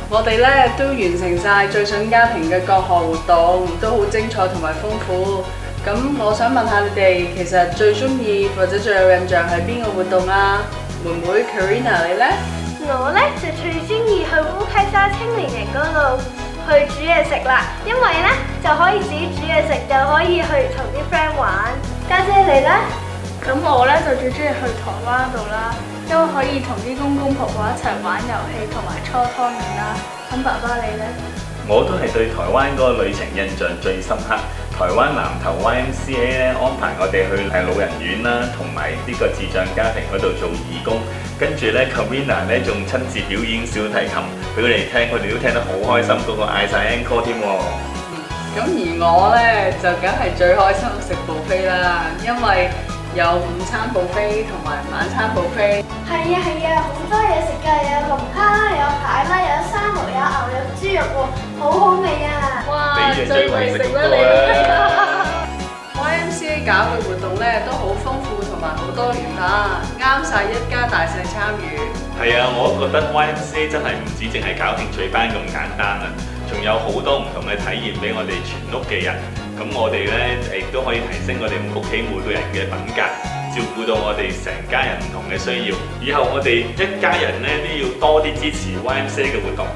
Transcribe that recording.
我哋咧都完成晒最想家庭嘅各項活動，都好精彩同埋豐富。咁我想問下你哋，其實最中意或者最有印象係邊個活動啊？妹妹 Karina 你呢？我呢就最中意去烏溪沙青年營嗰度去煮嘢食啦，因為呢就可以自己煮嘢食，又可以去同啲 friend 玩。家姐你呢？咁我呢就最中意去台灣度啦，因為可以同啲公公婆婆一齊玩遊戲同埋搓湯圓啦。咁爸爸你呢？我都係對台灣嗰個旅程印象最深刻。台灣南投 YMCA 咧安排我哋去老人院啦，同埋呢個智障家庭嗰度做義工。跟住咧 Karina 咧仲親自表演小提琴俾佢哋聽，佢哋都聽得好開心，個個嗌晒 encore 添喎。咁而我呢，就梗係最開心食 buffet 啦，因為有午餐 buffet 同埋晚餐 buffet。係啊，好多嘢食㗎，有龍蝦啦，有蟹啦，有生蠔，有牛，有豬肉喎，好好味啊！哇，你最為食嗰個啦！YMCA 搞嘅活動咧都好豐富同埋好多元化，啱晒一家大細參與。係啊，我覺得 YMCA 真係唔止淨係搞興趣班咁簡單啊，仲有好多唔同嘅體驗俾我哋全屋嘅人。咁我哋咧亦都可以提升我哋屋企每個人嘅品格，照顧到我哋成家人唔同嘅需要。以後我哋一家人咧都要多啲支持 YMCA 嘅活動。